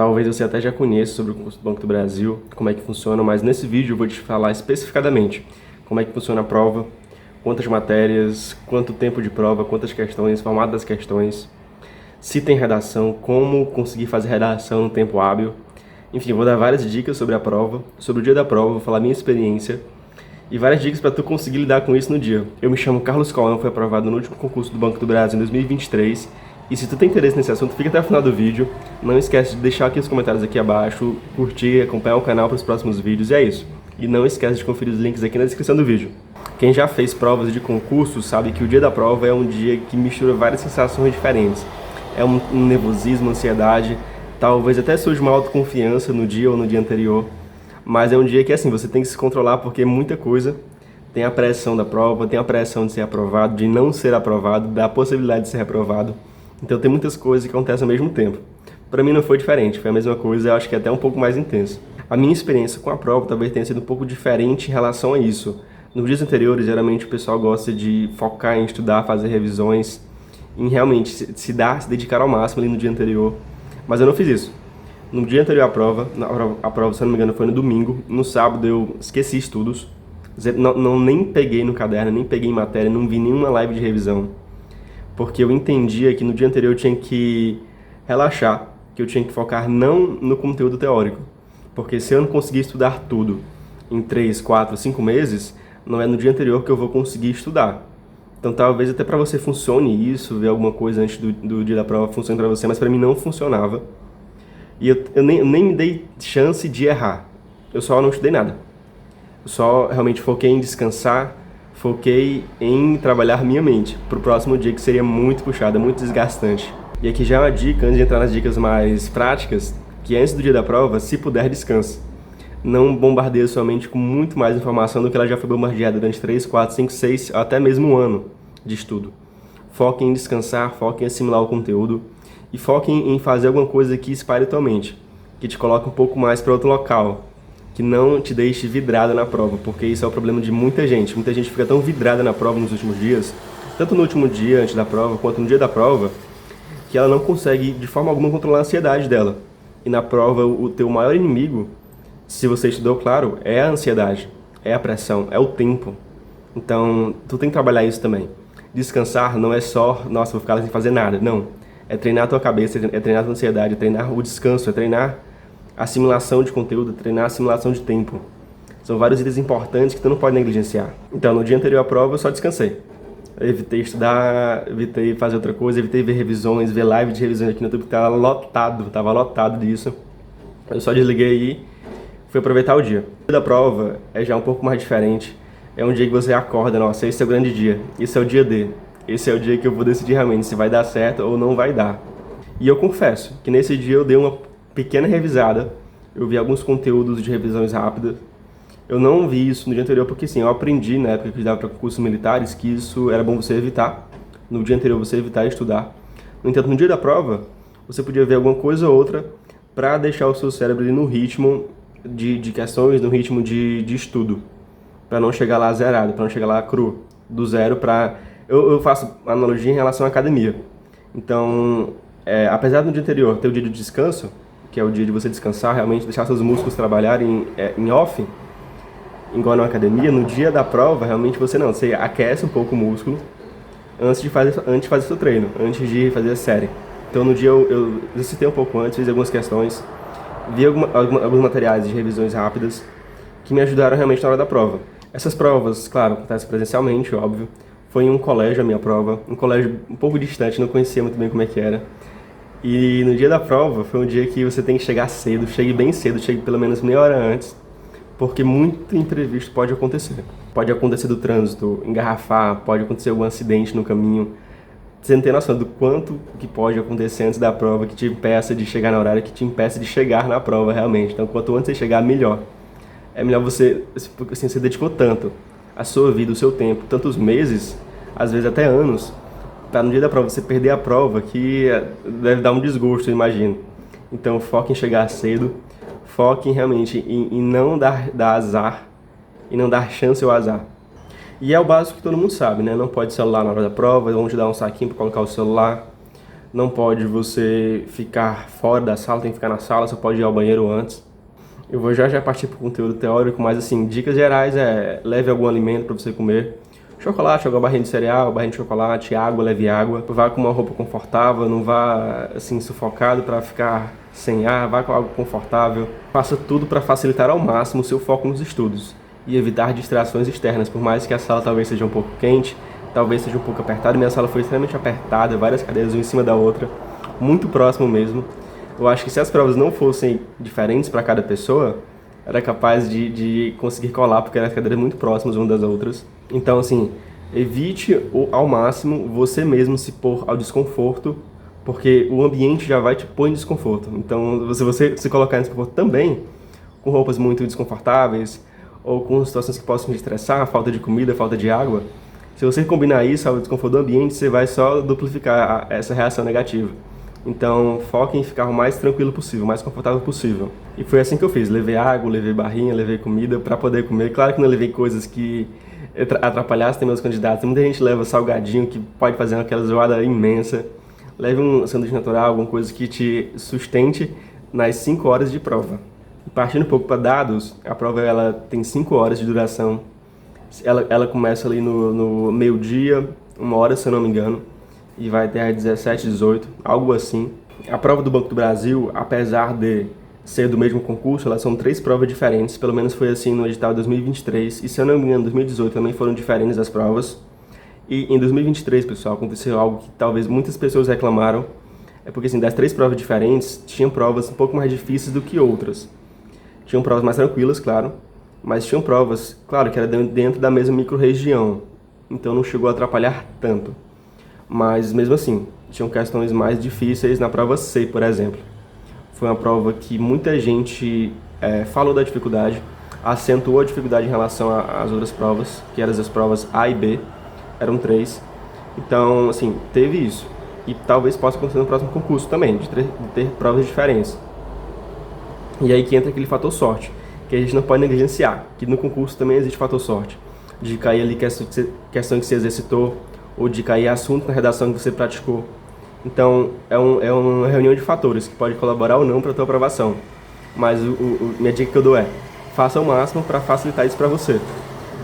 Talvez você até já conheça sobre o concurso do Banco do Brasil, como é que funciona, mas nesse vídeo eu vou te falar especificadamente como é que funciona a prova, quantas matérias, quanto tempo de prova, quantas questões, formato das questões, se tem redação, como conseguir fazer redação no tempo hábil. Enfim, vou dar várias dicas sobre a prova, sobre o dia da prova, vou falar minha experiência e várias dicas para tu conseguir lidar com isso no dia. Eu me chamo Carlos Colan, fui aprovado no último concurso do Banco do Brasil em 2023. E se tu tem interesse nesse assunto, fica até o final do vídeo. Não esquece de deixar aqui os comentários aqui abaixo, curtir, acompanhar o canal para os próximos vídeos, e é isso. E não esquece de conferir os links aqui na descrição do vídeo. Quem já fez provas de concurso sabe que o dia da prova é um dia que mistura várias sensações diferentes. É um nervosismo, ansiedade, talvez até surja uma autoconfiança no dia ou no dia anterior. Mas é um dia que assim, você tem que se controlar porque é muita coisa. Tem a pressão da prova, tem a pressão de ser aprovado, de não ser aprovado, da possibilidade de ser reprovado. Então tem muitas coisas que acontecem ao mesmo tempo. Para mim não foi diferente, foi a mesma coisa, eu acho que até um pouco mais intenso. A minha experiência com a prova talvez tenha sido um pouco diferente em relação a isso. Nos dias anteriores, geralmente o pessoal gosta de focar em estudar, fazer revisões, em realmente se dedicar ao máximo ali no dia anterior. Mas eu não fiz isso. No dia anterior à prova, a prova, se eu não me engano, foi no domingo. No sábado eu esqueci estudos, nem peguei no caderno, nem peguei em matéria, não vi nenhuma live de revisão. Porque eu entendia que no dia anterior eu tinha que relaxar, que eu tinha que focar não no conteúdo teórico. Porque se eu não conseguir estudar tudo em 3, 4, 5 meses, não é no dia anterior que eu vou conseguir estudar. Então talvez até para você funcione isso, ver alguma coisa antes do dia da prova funcione para você, mas para mim não funcionava. E eu nem me dei chance de errar. Eu só não estudei nada. Eu só realmente foquei em descansar, foquei em trabalhar minha mente para o próximo dia, que seria muito puxado, muito desgastante. E aqui já é uma dica, antes de entrar nas dicas mais práticas, que antes do dia da prova, se puder, descanse. Não bombardeie sua mente com muito mais informação do que ela já foi bombardeada durante 3, 4, 5, 6, até mesmo um ano de estudo. Foque em descansar, foque em assimilar o conteúdo e foque em fazer alguma coisa que espalhe tua mente, que te coloque um pouco mais para outro local, que não te deixe vidrada na prova, porque isso é o problema de muita gente. Muita gente fica tão vidrada na prova nos últimos dias, tanto no último dia antes da prova, quanto no dia da prova, que ela não consegue de forma alguma controlar a ansiedade dela. E na prova, o teu maior inimigo, se você estudou, claro, é a ansiedade, é a pressão, é o tempo. Então, tu tem que trabalhar isso também. Descansar não é só, nossa, vou ficar sem fazer nada. Não. É treinar a tua cabeça, é treinar a tua ansiedade, é treinar o descanso, é treinar a assimilação de conteúdo, treinar a assimilação de tempo. São vários itens importantes que tu não pode negligenciar. Então, no dia anterior à prova, eu só descansei. Eu evitei estudar, evitei fazer outra coisa, evitei ver revisões, ver live de revisões aqui no YouTube, que tava lotado disso. Eu só desliguei e fui aproveitar o dia. O dia da prova é já um pouco mais diferente. É um dia que você acorda, nossa, esse é o grande dia, esse é o dia D. Esse é o dia que eu vou decidir realmente se vai dar certo ou não vai dar. E eu confesso que nesse dia eu dei uma pequena revisada. Eu vi alguns conteúdos de revisões rápidas. Eu não vi isso no dia anterior porque sim, eu aprendi na época que eu estudava para concursos militares que isso era bom você evitar. No dia anterior você evitar estudar. No entanto, no dia da prova, você podia ver alguma coisa ou outra para deixar o seu cérebro ali no ritmo de questões, no ritmo de estudo. Para não chegar lá zerado, para não chegar lá cru, do zero para... Eu faço analogia em relação à academia. Então, apesar do dia anterior ter o dia de descanso, que é o dia de você descansar, realmente deixar seus músculos trabalharem em off, igual na academia, no dia da prova, realmente você aquece um pouco o músculo antes de fazer seu treino, antes de fazer a série. Então no dia eu exercitei um pouco antes, fiz algumas questões, vi alguns materiais de revisões rápidas que me ajudaram realmente na hora da prova. Essas provas, claro, acontecem presencialmente, óbvio. Foi em um colégio a minha prova, um colégio um pouco distante, não conhecia muito bem como é que era. E no dia da prova foi um dia que você tem que chegar cedo, chegue bem cedo, chegue pelo menos meia hora antes, porque muito imprevisto pode acontecer. Pode acontecer do trânsito, engarrafar, pode acontecer algum acidente no caminho. Você não tem noção do quanto que pode acontecer antes da prova que te impeça de chegar na horário, que te impeça de chegar na prova realmente. Então, quanto antes você chegar, melhor. É melhor você, assim, você dedicou tanto a sua vida, o seu tempo, tantos meses, às vezes até anos, para no dia da prova você perder a prova, que deve dar um desgosto, eu imagino. Então, foque em chegar cedo, foque realmente em não dar azar, e não dar chance ao azar. E é o básico que todo mundo sabe, né? Não pode celular na hora da prova, vão te dar um saquinho para colocar o celular. não pode você ficar fora da sala, tem que ficar na sala, você pode ir ao banheiro antes. Eu vou já partir para o conteúdo teórico, mas assim, dicas gerais leve algum alimento para você comer. Chocolate, alguma barrinha de cereal, barrinha de chocolate, água, leve água. Vá com uma roupa confortável, não vá assim sufocado para ficar sem ar, vá com algo confortável. Faça tudo para facilitar ao máximo o seu foco nos estudos e evitar distrações externas, por mais que a sala talvez seja um pouco quente, talvez seja um pouco apertada. Minha sala foi extremamente apertada, várias cadeiras uma em cima da outra, muito próximo mesmo. Eu acho que se as provas não fossem diferentes para cada pessoa, era capaz de conseguir colar, porque eram as cadeiras muito próximas umas das outras. Então, assim, evite ao máximo você mesmo se pôr ao desconforto, porque o ambiente já vai te pôr em desconforto. Então, se você se colocar em desconforto também, com roupas muito desconfortáveis, ou com situações que possam te estressar, falta de comida, falta de água, se você combinar isso ao desconforto do ambiente, você vai só duplicar essa reação negativa. Então, foque em ficar o mais tranquilo possível, o mais confortável possível. E foi assim que eu fiz. Levei água, levei barrinha, levei comida para poder comer. Claro que não levei coisas que atrapalhassem meus candidatos. Muita gente leva salgadinho, que pode fazer aquela zoada imensa. Leve um sanduíche natural, alguma coisa que te sustente nas 5 horas de prova. E partindo um pouco para dados, a prova ela tem 5 horas de duração. Ela começa ali no meio-dia, 1 hora, se eu não me engano, e vai até às 17, 18, algo assim. A prova do Banco do Brasil, apesar de ser do mesmo concurso, elas são 3 provas diferentes, pelo menos foi assim no edital de 2023, e se eu não me engano, em 2018 também foram diferentes as provas. E em 2023, pessoal, aconteceu algo que talvez muitas pessoas reclamaram, é porque assim, das 3 provas diferentes, tinham provas um pouco mais difíceis do que outras. Tinham provas mais tranquilas, claro, mas tinham provas, claro, que era dentro da mesma micro-região, então não chegou a atrapalhar tanto. Mas mesmo assim, tinham questões mais difíceis na prova C, por exemplo. Foi uma prova que muita gente falou da dificuldade, acentuou a dificuldade em relação às outras provas, que eram as provas A e B, eram 3. Então, assim, teve isso. E talvez possa acontecer no próximo concurso também, de ter provas diferentes. E aí que entra aquele fator sorte, que a gente não pode negligenciar, que no concurso também existe fator sorte, de cair ali questão que você exercitou, ou de cair assunto na redação que você praticou. Então, é uma reunião de fatores que pode colaborar ou não para a tua aprovação. Mas minha dica que eu dou faça o máximo para facilitar isso para você.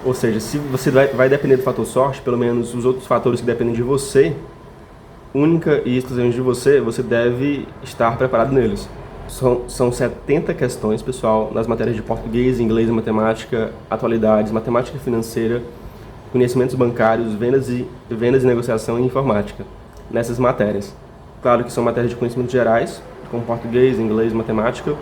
Ou seja, se você vai depender do fator sorte, pelo menos os outros fatores que dependem de você, única e exclusivamente de você, você deve estar preparado neles. São 70 questões, pessoal, nas matérias de português, inglês e matemática, atualidades, matemática financeira, conhecimentos bancários, vendas e negociação e informática, nessas matérias. Claro que são matérias de conhecimentos gerais, como português, inglês, matemática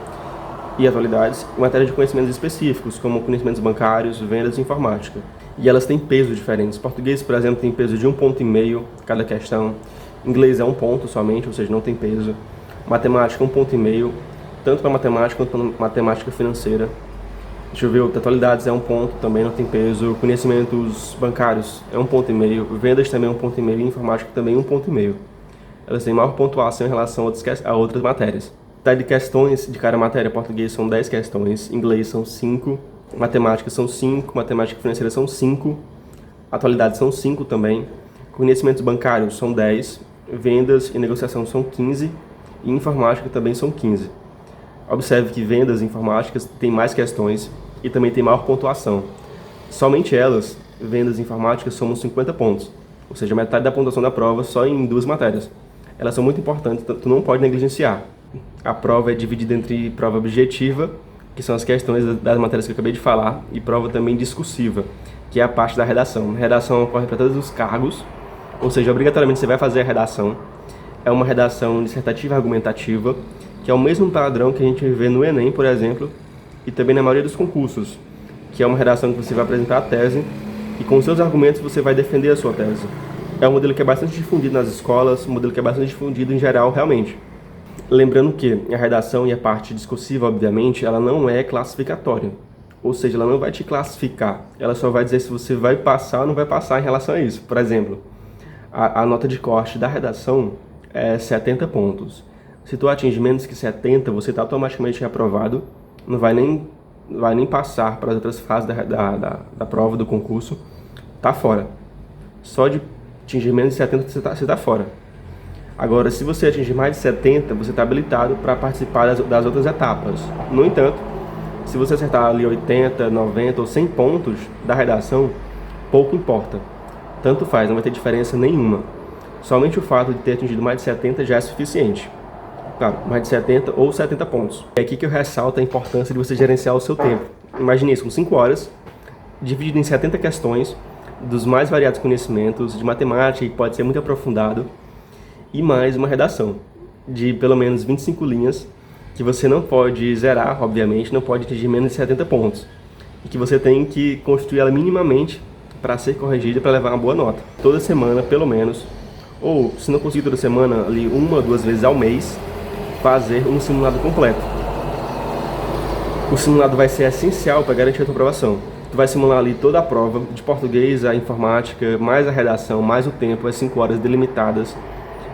e atualidades, e matérias de conhecimentos específicos, como conhecimentos bancários, vendas e informática. E elas têm pesos diferentes. Português, por exemplo, tem peso de 1,5 ponto cada questão. Inglês é 1 ponto somente, ou seja, não tem peso. Matemática, 1,5 ponto, tanto para matemática quanto para matemática financeira. Deixa eu ver, atualidades é 1 ponto, também não tem peso. Conhecimentos bancários é 1,5 ponto. Vendas também é 1,5 ponto. E informática também 1,5 ponto. Elas têm maior pontuação em relação a outras matérias. Tá, de questões de cada matéria, português são 10 questões, inglês são 5, matemática são 5, matemática financeira são 5, atualidades são 5 também, conhecimentos bancários são 10, vendas e negociação são 15 e informática também são 15. Observe que vendas e informática têm mais questões e também tem maior pontuação. Somente elas, vendas e informática, somam 50 pontos, ou seja, metade da pontuação da prova só em 2 matérias. Elas são muito importantes, tu não pode negligenciar. A prova é dividida entre prova objetiva, que são as questões das matérias que eu acabei de falar, e prova também discursiva, que é a parte da redação. A redação ocorre para todos os cargos, ou seja, obrigatoriamente você vai fazer a redação. É uma redação dissertativa argumentativa, que é o mesmo padrão que a gente vê no Enem, por exemplo, e também na maioria dos concursos, que é uma redação que você vai apresentar a tese e com seus argumentos você vai defender a sua tese. É um modelo que é bastante difundido nas escolas, um modelo que é bastante difundido em geral, realmente. Lembrando que a redação e a parte discursiva, obviamente, ela não é classificatória. Ou seja, ela não vai te classificar. Ela só vai dizer se você vai passar ou não vai passar em relação a isso. Por exemplo, a nota de corte da redação é 70 pontos. Se tu atingir menos que 70, você está automaticamente reprovado. Não vai nem passar para as outras fases da prova, do concurso. Tá fora. Só de atingir menos de 70 você tá fora. Agora, se você atingir mais de 70, você está habilitado para participar das outras etapas. No entanto, se você acertar ali 80, 90 ou 100 pontos da redação, pouco importa. Tanto faz, não vai ter diferença nenhuma. Somente o fato de ter atingido mais de 70 já é suficiente. Claro, mais de 70 ou 70 pontos. É aqui que eu ressalto a importância de você gerenciar o seu tempo. Imagine isso, com 5 horas, dividido em 70 questões, dos mais variados conhecimentos, de matemática, que pode ser muito aprofundado, e mais uma redação de pelo menos 25 linhas, que você não pode zerar, obviamente, não pode atingir menos de 70 pontos. E que você tem que construir ela minimamente para ser corrigida, para levar uma boa nota. Toda semana, pelo menos, ou se não conseguir toda semana, ali 1 ou 2 vezes ao mês, fazer um simulado completo. O simulado vai ser essencial para garantir a tua aprovação. Tu vai simular ali toda a prova, de português, a informática, mais a redação, mais o tempo, as 5 horas delimitadas.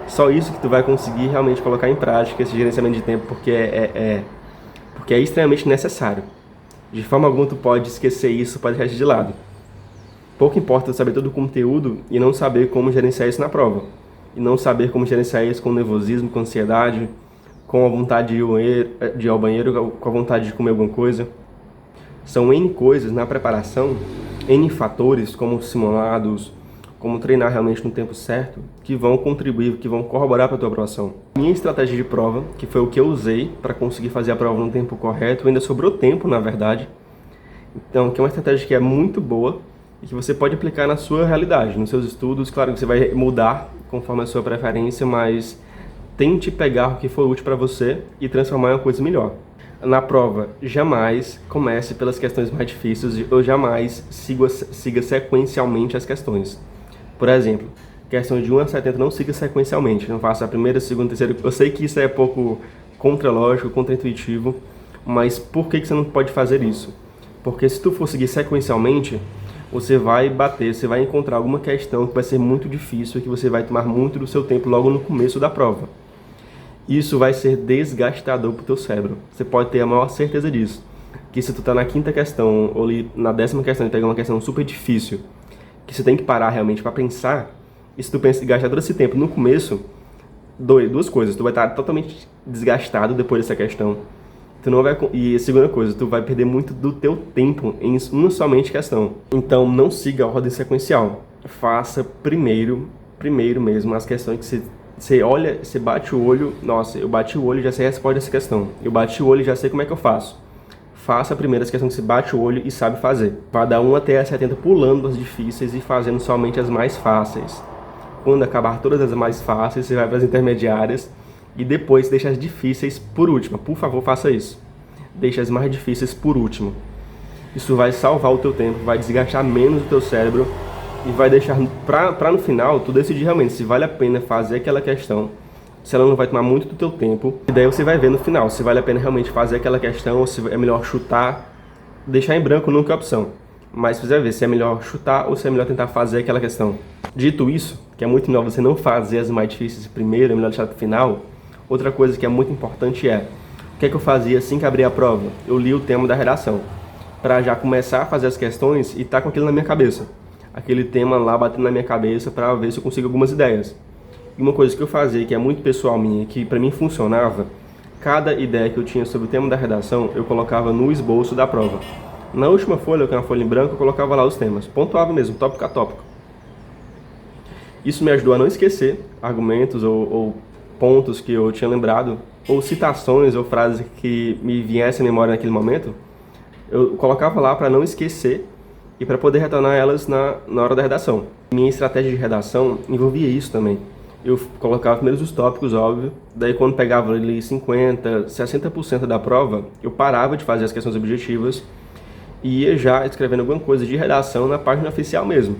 Só isso que tu vai conseguir realmente colocar em prática esse gerenciamento de tempo, porque é extremamente necessário. De forma alguma tu pode esquecer isso, pode deixar de lado. Pouco importa saber todo o conteúdo e não saber como gerenciar isso na prova. E não saber como gerenciar isso com nervosismo, com ansiedade, com a vontade de ir ao banheiro, com a vontade de comer alguma coisa. São N coisas na preparação, N fatores, como simulados, como treinar realmente no tempo certo, que vão contribuir, que vão corroborar para a tua aprovação. Minha estratégia de prova, que foi o que eu usei para conseguir fazer a prova no tempo correto, ainda sobrou tempo, na verdade. Então, que é uma estratégia que é muito boa e que você pode aplicar na sua realidade, nos seus estudos. Claro que você vai mudar conforme a sua preferência, mas tente pegar o que for útil para você e transformar em uma coisa melhor. Na prova, jamais comece pelas questões mais difíceis ou jamais siga sequencialmente as questões. Por exemplo, questões de 1 a 70 não siga sequencialmente, não faça a primeira, segunda, terceira. Eu sei que isso é pouco contra-lógico, contra-intuitivo, mas por que você não pode fazer isso? Porque se tu for seguir sequencialmente, você vai bater, você vai encontrar alguma questão que vai ser muito difícil e que você vai tomar muito do seu tempo logo no começo da prova. Isso vai ser desgastador para o teu cérebro. Você pode ter a maior certeza disso. Que se tu tá na 5ª questão ou ali na 10ª questão e pegar uma questão super difícil, que você tem que parar realmente para pensar, e se tu pensa em gastar todo esse tempo no começo, duas coisas. Tu vai estar totalmente desgastado depois dessa questão. Tu não vai, e a segunda coisa, tu vai perder muito do teu tempo em uma somente questão. Então não siga a ordem sequencial. Faça primeiro mesmo as questões que você olha, você bate o olho, nossa, eu bati o olho e já sei a resposta dessa questão. Eu bati o olho e já sei como é que eu faço. Faça primeiro as questões que você bate o olho e sabe fazer. Vá dar 1 até as 70 pulando as difíceis e fazendo somente as mais fáceis. Quando acabar todas as mais fáceis, você vai para as intermediárias e depois deixa as difíceis por último. Por favor, faça isso. Deixa as mais difíceis por último. Isso vai salvar o teu tempo, vai desgastar menos o teu cérebro e vai deixar para no final tu decidir realmente se vale a pena fazer aquela questão, se ela não vai tomar muito do teu tempo, e daí você vai ver no final se vale a pena realmente fazer aquela questão ou se é melhor chutar. Deixar em branco nunca é opção, mas você vai ver se é melhor chutar ou se é melhor tentar fazer aquela questão. Dito isso, que é muito melhor você não fazer as mais difíceis primeiro, é melhor deixar pro final, outra coisa que é muito importante é, o que é que eu fazia assim que abri a prova? Eu li o tema da redação, para já começar a fazer as questões e tá com aquilo na minha cabeça. Aquele tema lá batendo na minha cabeça para ver se eu consigo algumas ideias. E uma coisa que eu fazia, que é muito pessoal minha, que para mim funcionava, cada ideia que eu tinha sobre o tema da redação, eu colocava no esboço da prova. Na última folha, que é uma folha em branco, eu colocava lá os temas. Pontuava mesmo, tópico a tópico. Isso me ajudou a não esquecer argumentos ou pontos que eu tinha lembrado, ou citações ou frases que me viessem à memória naquele momento. Eu colocava lá para não esquecer e para poder retornar elas na hora da redação. Minha estratégia de redação envolvia isso também. Eu colocava primeiro os tópicos, óbvio, daí quando pegava ali 50%, 60% da prova, eu parava de fazer as questões objetivas e ia já escrevendo alguma coisa de redação na página oficial mesmo.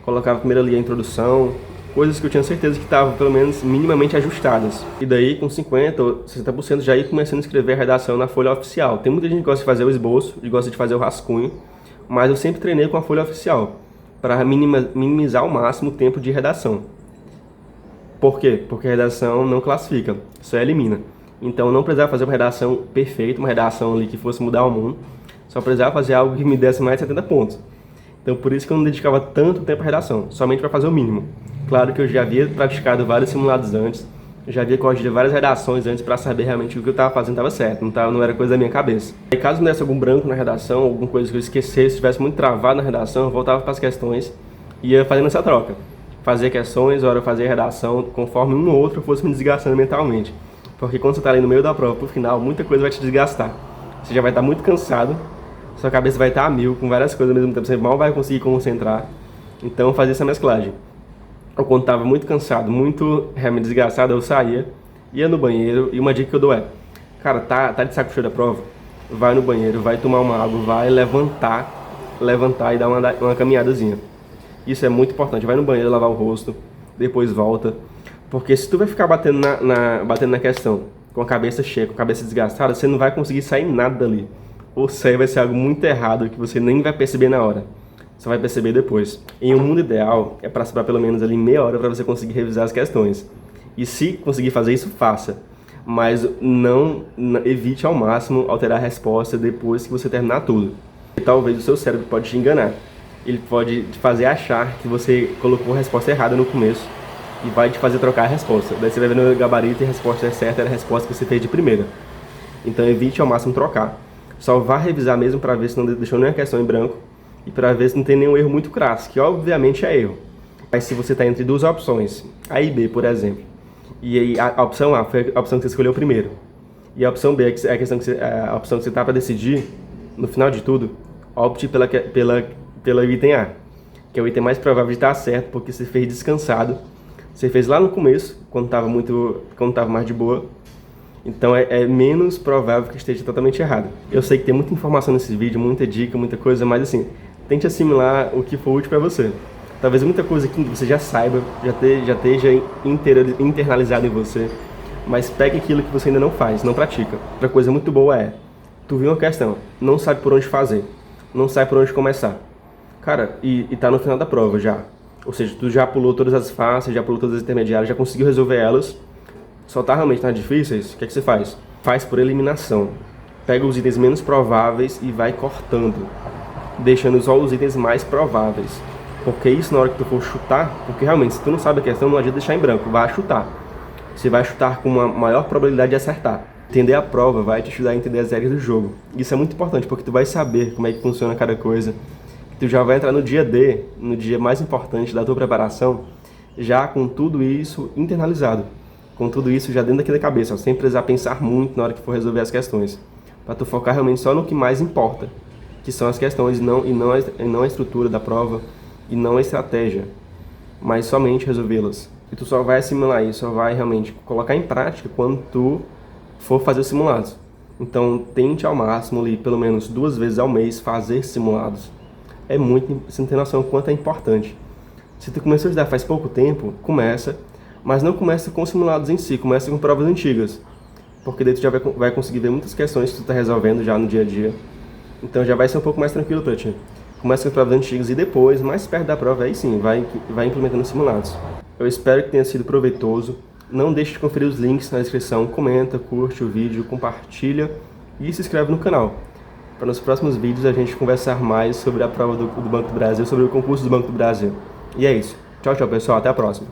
Colocava primeiro ali a introdução, coisas que eu tinha certeza que estavam pelo menos minimamente ajustadas. E daí com 50% ou 60% já ia começando a escrever a redação na folha oficial. Tem muita gente que gosta de fazer o esboço, gosta de fazer o rascunho, mas eu sempre treinei com a folha oficial, para minimizar ao máximo o tempo de redação. Por quê? Porque a redação não classifica, só elimina. Então eu não precisava fazer uma redação perfeita, uma redação ali que fosse mudar o mundo, só precisava fazer algo que me desse mais de 70 pontos. Então por isso que eu não dedicava tanto tempo à redação, somente para fazer o mínimo. Claro que eu já havia praticado vários simulados antes, Já havia corrigido várias redações antes para saber realmente o que eu estava fazendo estava certo, não era coisa da minha cabeça. E caso me desse algum branco na redação, alguma coisa que eu esquecesse, estivesse muito travado na redação, eu voltava para as questões e ia fazendo essa troca. Fazia questões, hora eu fazia redação, conforme um ou outro fosse me desgastando mentalmente. Porque quando você está ali no meio da prova, pro final, muita coisa vai te desgastar. Você já vai estar muito cansado, sua cabeça vai estar a mil, com várias coisas ao mesmo tempo, você mal vai conseguir concentrar. Então, fazia essa mesclagem. Ou quando estava muito cansado, muito realmente desgastado, eu saía, ia no banheiro, e uma dica que eu dou é, cara, tá de saco cheio da prova? Vai no banheiro, vai tomar uma água, vai levantar e dar uma caminhadazinha. Isso é muito importante, vai no banheiro lavar o rosto, depois volta, porque se tu vai ficar batendo na questão, com a cabeça cheia, com a cabeça desgastada, você não vai conseguir sair nada dali. Ou sair vai ser algo muito errado que você nem vai perceber na hora. Você vai perceber depois. Em um mundo ideal, é para sobrar pelo menos ali meia hora para você conseguir revisar as questões. E se conseguir fazer isso, faça. Mas não evite ao máximo alterar a resposta depois que você terminar tudo. E talvez o seu cérebro pode te enganar. Ele pode te fazer achar que você colocou a resposta errada no começo e vai te fazer trocar a resposta. Daí você vai ver no gabarito e a resposta certa era a resposta que você fez de primeira. Então evite ao máximo trocar. Só vá revisar mesmo para ver se não deixou nenhuma questão em branco e para ver se não tem nenhum erro muito crasso, que obviamente é erro. Mas se você está entre duas opções, A e B, por exemplo, e aí a opção A foi a opção que você escolheu primeiro, e a opção B é a opção que você está para decidir, no final de tudo, opte pelo item A, que é o item mais provável de estar certo, porque você fez descansado, você fez lá no começo, quando estava mais de boa, então é menos provável que esteja totalmente errado. Eu sei que tem muita informação nesse vídeo, muita dica, muita coisa, mas assim, tente assimilar o que for útil para você. Talvez muita coisa que você já saiba, já esteja internalizado em você, mas pegue aquilo que você ainda não faz, não pratica. Outra coisa muito boa é, tu viu uma questão, não sabe por onde fazer, não sabe por onde começar. Cara, e tá no final da prova já. Ou seja, tu já pulou todas as fáceis, já pulou todas as intermediárias, já conseguiu resolver elas, só tá realmente nas difíceis, o que é que você faz? Faz por eliminação. Pega os itens menos prováveis e vai cortando, deixando só os itens mais prováveis. Porque isso na hora que tu for chutar, porque realmente se tu não sabe a questão, não adianta deixar em branco, vai chutar. Você vai chutar com uma maior probabilidade de acertar. Entender a prova vai te ajudar a entender as regras do jogo. Isso é muito importante, porque tu vai saber como é que funciona cada coisa. Tu já vai entrar no dia D, no dia mais importante da tua preparação, já com tudo isso internalizado. Com tudo isso já dentro daquela cabeça, ó, sem precisar pensar muito na hora que for resolver as questões. Para tu focar realmente só no que mais importa, que são as questões, e não a estrutura da prova, e não a estratégia, mas somente resolvê-las. E tu só vai assimilar isso, só vai realmente colocar em prática quando tu for fazer os simulados. Então tente ao máximo ali, pelo menos 2 vezes ao mês, fazer simulados. É muito, você não tem noção do quanto é importante. Se tu começou a estudar faz pouco tempo, começa, mas não começa com simulados em si, começa com provas antigas. Porque daí tu já vai conseguir ver muitas questões que tu está resolvendo já no dia a dia. Então já vai ser um pouco mais tranquilo para ti. Começa com provas antigas e depois, mais perto da prova, aí sim, vai implementando simulados. Eu espero que tenha sido proveitoso. Não deixe de conferir os links na descrição. Comenta, curte o vídeo, compartilha e se inscreve no canal. Para nos próximos vídeos a gente conversar mais sobre a prova do Banco do Brasil, sobre o concurso do Banco do Brasil. E é isso. Tchau, tchau, pessoal. Até a próxima.